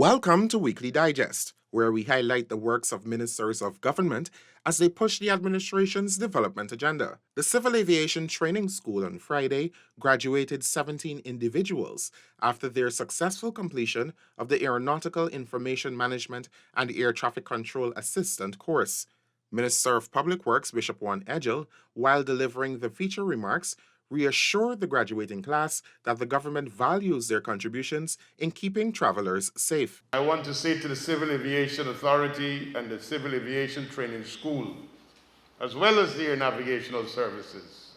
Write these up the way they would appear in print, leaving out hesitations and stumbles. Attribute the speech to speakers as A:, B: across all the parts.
A: Welcome to Weekly Digest, where we highlight the works of ministers of government as they push the administration's development agenda. The Civil Aviation Training School on Friday graduated 17 individuals after their successful completion of the Aeronautical Information Management and Air Traffic Control Assistant course. Minister of Public Works Bishop Juan Edgel, while delivering the feature remarks, reassured the graduating class that the government values their contributions in keeping travelers safe.
B: I want to say to the Civil Aviation Authority and the Civil Aviation Training School, as well as the Air Navigational Services,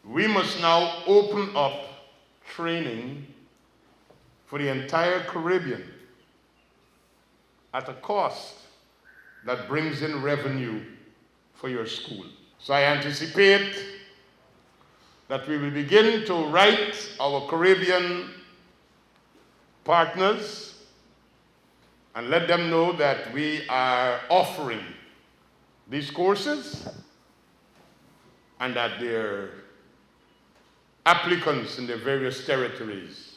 B: we must now open up training for the entire Caribbean at a cost that brings in revenue for your school. So I anticipate that we will begin to write our Caribbean partners and let them know that we are offering these courses and that their applicants in their various territories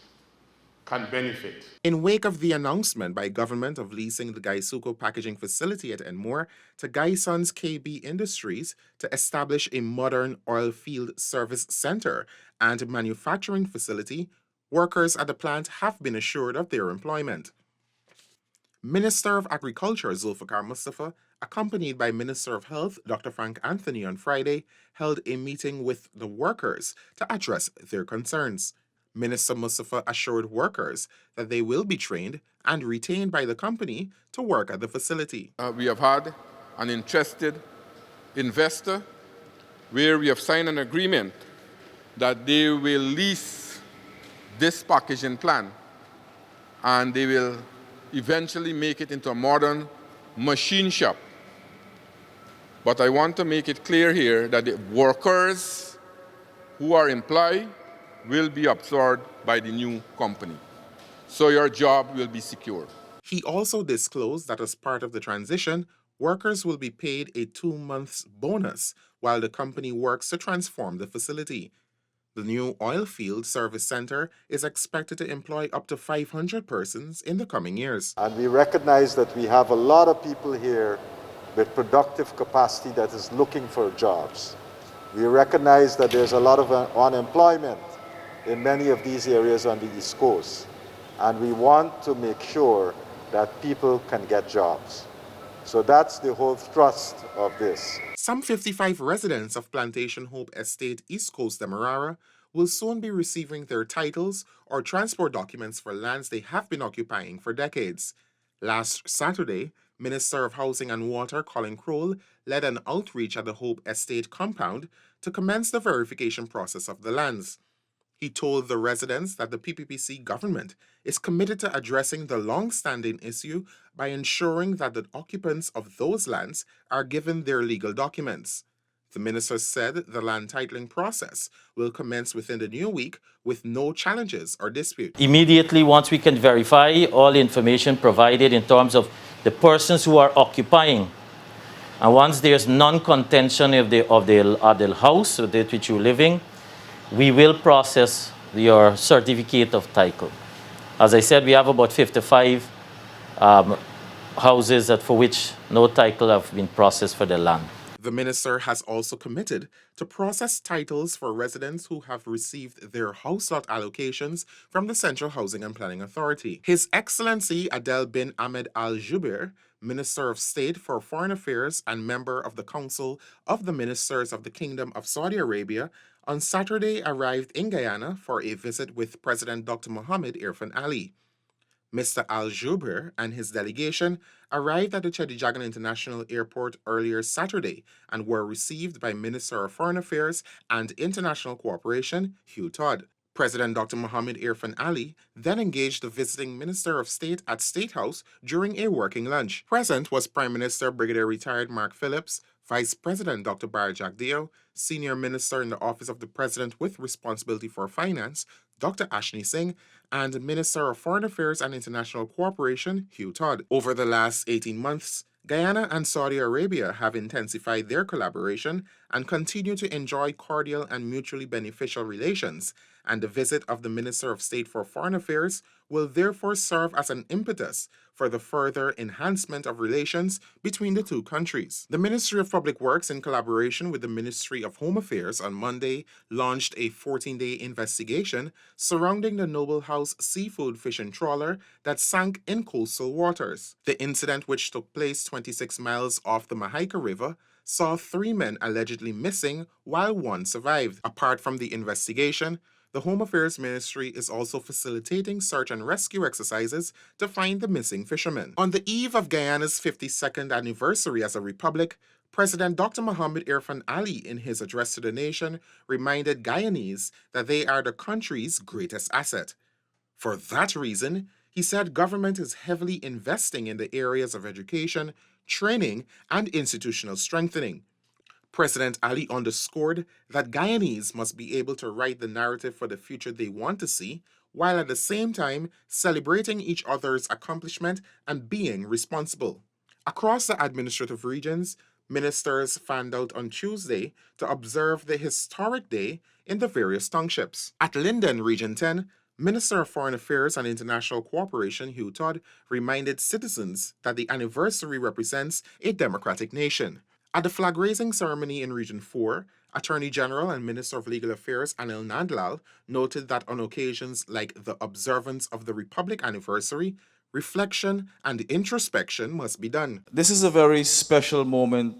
B: can benefit.
A: In wake of the announcement by government of leasing the Guysuko Packaging facility at Enmore to Guysan's KB Industries to establish a modern oil field service center and manufacturing facility, workers at the plant have been assured of their employment. Minister of Agriculture Zulfikar Mustafa, accompanied by Minister of Health Dr. Frank Anthony on Friday, held a meeting with the workers to address their concerns. Minister Mustafa assured workers that they will be trained and retained by the company to work at the facility.
C: We have had an interested investor where we have signed an agreement that they will lease this packaging plant and they will eventually make it into a modern machine shop. But I want to make it clear here that the workers who are employed will be absorbed by the new company. So your job will be secure.
A: He also disclosed that as part of the transition, workers will be paid a 2-month bonus while the company works to transform the facility. The new oil field service center is expected to employ up to 500 persons in the coming years.
D: And we recognize that we have a lot of people here with productive capacity that is looking for jobs. We recognize that there's a lot of unemployment in many of these areas on the East Coast. And we want to make sure that people can get jobs. So that's the whole thrust of this.
A: Some 55 residents of Plantation Hope Estate, East Coast Demerara, will soon be receiving their titles or transport documents for lands they have been occupying for decades. Last Saturday, Minister of Housing and Water Colin Crowell led an outreach at the Hope Estate compound to commence the verification process of the lands. He told the residents that the PPPC government is committed to addressing the long-standing issue by ensuring that the occupants of those lands are given their legal documents. The minister said the land titling process will commence within the new week with no challenges or disputes.
E: Immediately, once we can verify all information provided in terms of the persons who are occupying, and once there's non-contention of the house with which you're living, we will process your certificate of title. As I said, we have about 55 houses for which no title have been processed for the land.
A: The minister has also committed to process titles for residents who have received their house lot allocations from the Central Housing and Planning Authority. His Excellency Adel bin Ahmed Al Jubeir, Minister of State for Foreign Affairs and member of the Council of the Ministers of the Kingdom of Saudi Arabia, on Saturday arrived in Guyana for a visit with President Dr. Mohammed Irfan Ali. Mr. Al Jubeir and his delegation arrived at the Chedijagan International Airport earlier Saturday and were received by Minister of Foreign Affairs and International Cooperation, Hugh Todd. President Dr. Mohammed Irfan Ali then engaged the visiting Minister of State at State House during a working lunch. Present was Prime Minister Brigadier Retired Mark Phillips, Vice President Dr. Barry Jagdeo, Senior Minister in the Office of the President with Responsibility for Finance, Dr. Ashni Singh, and Minister of Foreign Affairs and International Cooperation, Hugh Todd. Over the last 18 months, Guyana and Saudi Arabia have intensified their collaboration and continue to enjoy cordial and mutually beneficial relations, and the visit of the Minister of State for Foreign Affairs will therefore serve as an impetus for the further enhancement of relations between the two countries. The Ministry of Public Works, in collaboration with the Ministry of Home Affairs, on Monday launched a 14-day investigation surrounding the Noble House seafood fishing trawler that sank in coastal waters. The incident, which took place 26 miles off the Mahaika River, saw 3 men allegedly missing while 1 survived. Apart from the investigation, the Home Affairs Ministry is also facilitating search and rescue exercises to find the missing fishermen. On the eve of Guyana's 52nd anniversary as a republic, President Dr. Mohamed Irfan Ali, in his address to the nation, reminded Guyanese that they are the country's greatest asset. For that reason, he said government is heavily investing in the areas of education, training, and institutional strengthening. President Ali underscored that Guyanese must be able to write the narrative for the future they want to see, while at the same time celebrating each other's accomplishment and being responsible. Across the administrative regions, ministers fanned out on Tuesday to observe the historic day in the various townships. At Linden, Region 10, Minister of Foreign Affairs and International Cooperation Hugh Todd reminded citizens that the anniversary represents a democratic nation. At the flag-raising ceremony in Region 4, Attorney General and Minister of Legal Affairs Anil Nandlal noted that on occasions like the observance of the Republic anniversary, reflection and introspection must be done.
F: This is a very special moment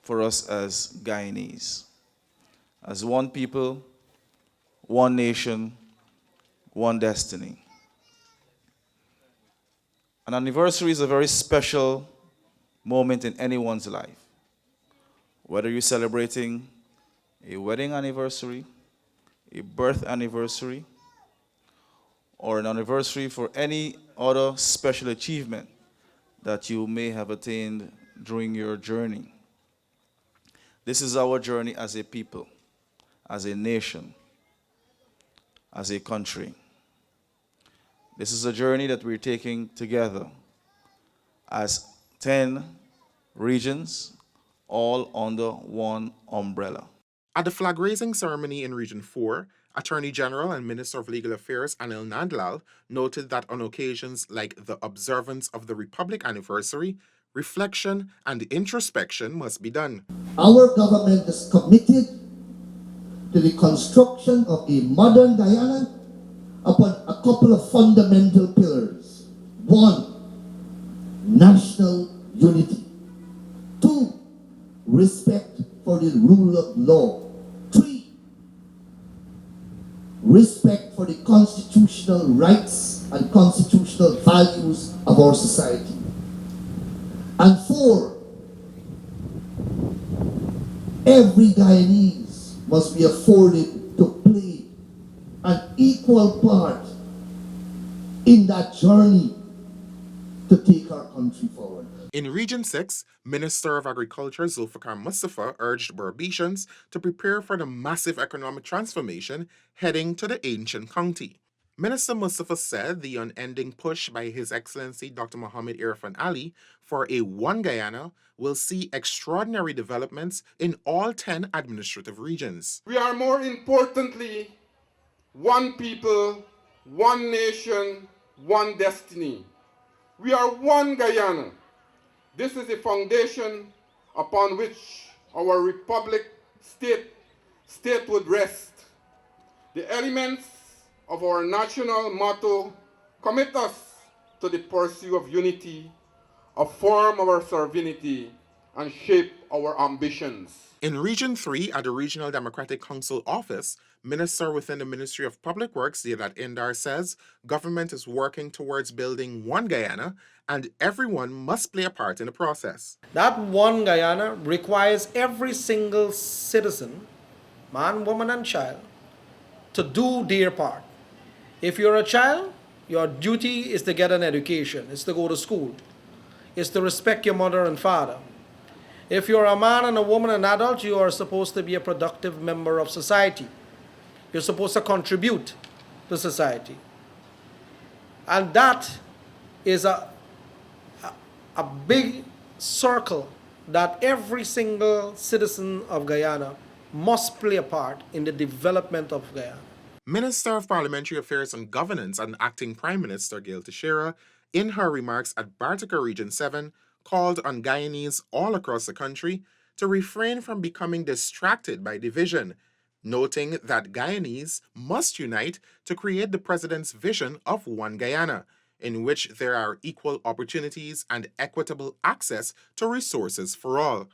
F: for us as Guyanese. As one people, one nation, one destiny. An anniversary is a very special moment in anyone's life. Whether you're celebrating a wedding anniversary, a birth anniversary, or an anniversary for any other special achievement that you may have attained during your journey. This is our journey as a people, as a nation, as a country. This is a journey that we're taking together as 10 regions, all under one umbrella.
A: At the flag-raising ceremony in Region 4, Attorney General and Minister of Legal Affairs Anil Nandlal noted that on occasions like the observance of the Republic anniversary, reflection and introspection must be done.
G: Our government is committed to the construction of a modern Guyana upon a couple of fundamental pillars. 1, national unity. 2, respect for the rule of law. 3, respect for the constitutional rights and constitutional values of our society. And 4, every Guyanese must be afforded to play an equal part in that journey to take our country forward.
A: In Region 6, Minister of Agriculture Zulfikar Mustafa urged Berbetians to prepare for the massive economic transformation heading to the ancient county. Minister Mustafa said the unending push by His Excellency Dr. Mohamed Irfan Ali for a One Guyana will see extraordinary developments in all 10 administrative regions.
C: We are more importantly one people, one nation, one destiny. We are one Guyana. This is the foundation upon which our republic state would rest. The elements of our national motto commit us to the pursuit of unity, affirm our sovereignty, and shape our ambitions.
A: In Region 3, at the Regional Democratic Council office, Minister within the Ministry of Public Works, Deodat Indar, says government is working towards building one Guyana and everyone must play a part in the process.
H: That one Guyana requires every single citizen, man, woman, and child, to do their part. If you're a child, your duty is to get an education, is to go to school, is to respect your mother and father. If you're a man and a woman, an adult, you are supposed to be a productive member of society. You're supposed to contribute to society. And that is a big circle that every single citizen of Guyana must play a part in the development of Guyana.
A: Minister of Parliamentary Affairs and Governance and Acting Prime Minister Guysuko, in her remarks at Bartica Region 7, called on Guyanese all across the country to refrain from becoming distracted by division, noting that Guyanese must unite to create the president's vision of One Guyana, in which there are equal opportunities and equitable access to resources for all.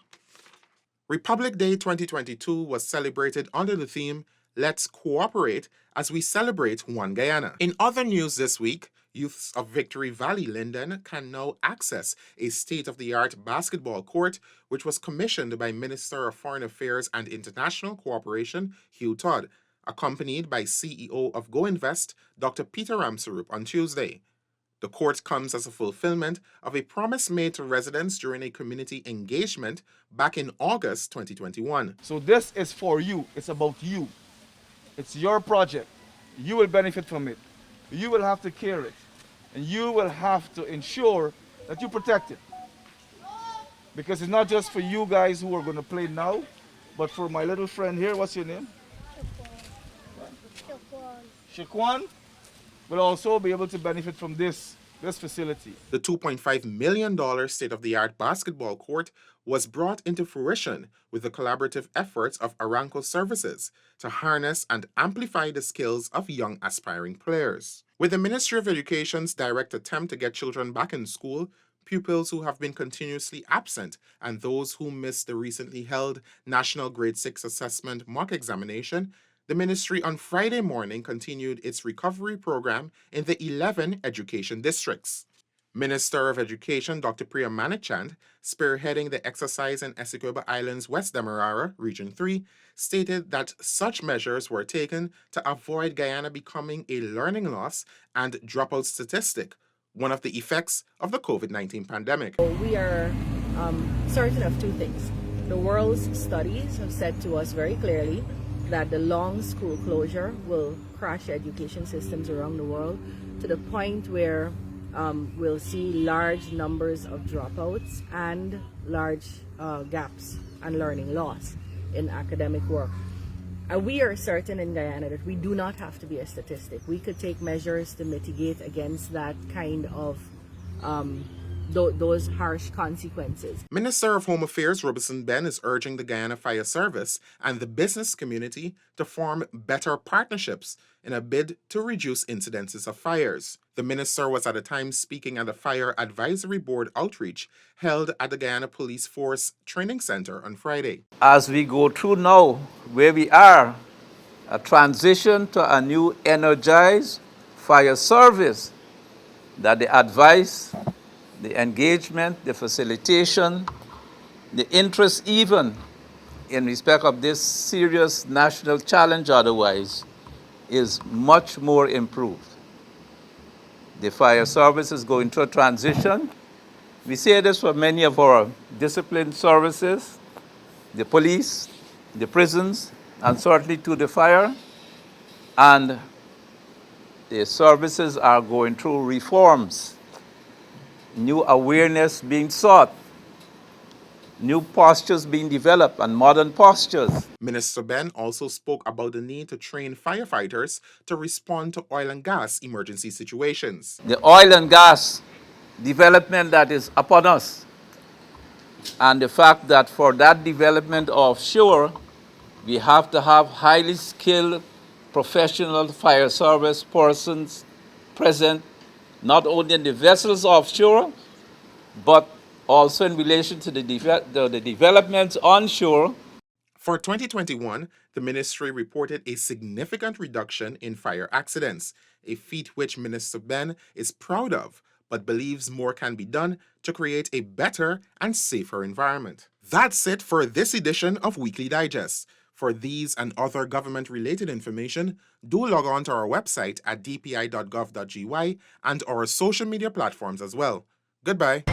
A: Republic Day 2022 was celebrated under the theme, Let's Cooperate as we celebrate One Guyana. In other news this week, youths of Victory Valley, Linden can now access a state-of-the-art basketball court, which was commissioned by Minister of Foreign Affairs and International Cooperation, Hugh Todd, accompanied by CEO of gov't, Dr. Peter Ramsarup, on Tuesday. The court comes as a fulfillment of a promise made to residents during a community engagement back in August 2021.
F: So this is for you. It's about you. It's your project. You will benefit from it. You will have to care it. And you will have to ensure that you protect it. Because it's not just for you guys who are going to play now, but for my little friend here. What's your name? Shaquan will also be able to benefit from this facility.
A: The $2.5 million state-of-the-art basketball court was brought into fruition with the collaborative efforts of Aramco Services to harness and amplify the skills of young aspiring players. With the Ministry of Education's direct attempt to get children back in school, pupils who have been continuously absent and those who missed the recently held National Grade 6 Assessment mock examination, the ministry on Friday morning continued its recovery program in the 11 education districts. Minister of Education Dr. Priya Manichand, spearheading the exercise in Essequibo Islands, West Demerara, Region 3, stated that such measures were taken to avoid Guyana becoming a learning loss and dropout statistic, one of the effects of the COVID-19 pandemic.
I: We are certain of two things. The world's studies have said to us very clearly that the long school closure will crash education systems around the world to the point where we'll see large numbers of dropouts and large gaps and learning loss in academic work. And we are certain in Guyana that we do not have to be a statistic. We could take measures to mitigate against that kind of those harsh consequences.
A: Minister of Home Affairs Robertson Ben is urging the Guyana Fire Service and the business community to form better partnerships in a bid to reduce incidences of fires. The minister was at the time speaking at a Fire Advisory Board outreach held at the Guyana Police Force Training Center on Friday.
J: As we go through now, where we are, a transition to a new energized fire service, that the advice, the engagement, the facilitation, the interest even in respect of this serious national challenge otherwise is much more improved. The fire service is going through a transition. We say this for many of our disciplined services, the police, the prisons, and certainly to the fire. And the services are going through reforms. New awareness being sought, new postures being developed, and modern postures.
A: Minister Ben also spoke about the need to train firefighters to respond to oil and gas emergency situations.
J: The oil and gas development that is upon us, and the fact that for that development offshore, we have to have highly skilled professional fire service persons present not only in the vessels offshore, but also in relation to the developments onshore.
A: For 2021, the ministry reported a significant reduction in fire accidents, a feat which Minister Ben is proud of, but believes more can be done to create a better and safer environment. That's it for this edition of Weekly Digest. For these and other government-related information, do log on to our website at dpi.gov.gy and our social media platforms as well. Goodbye.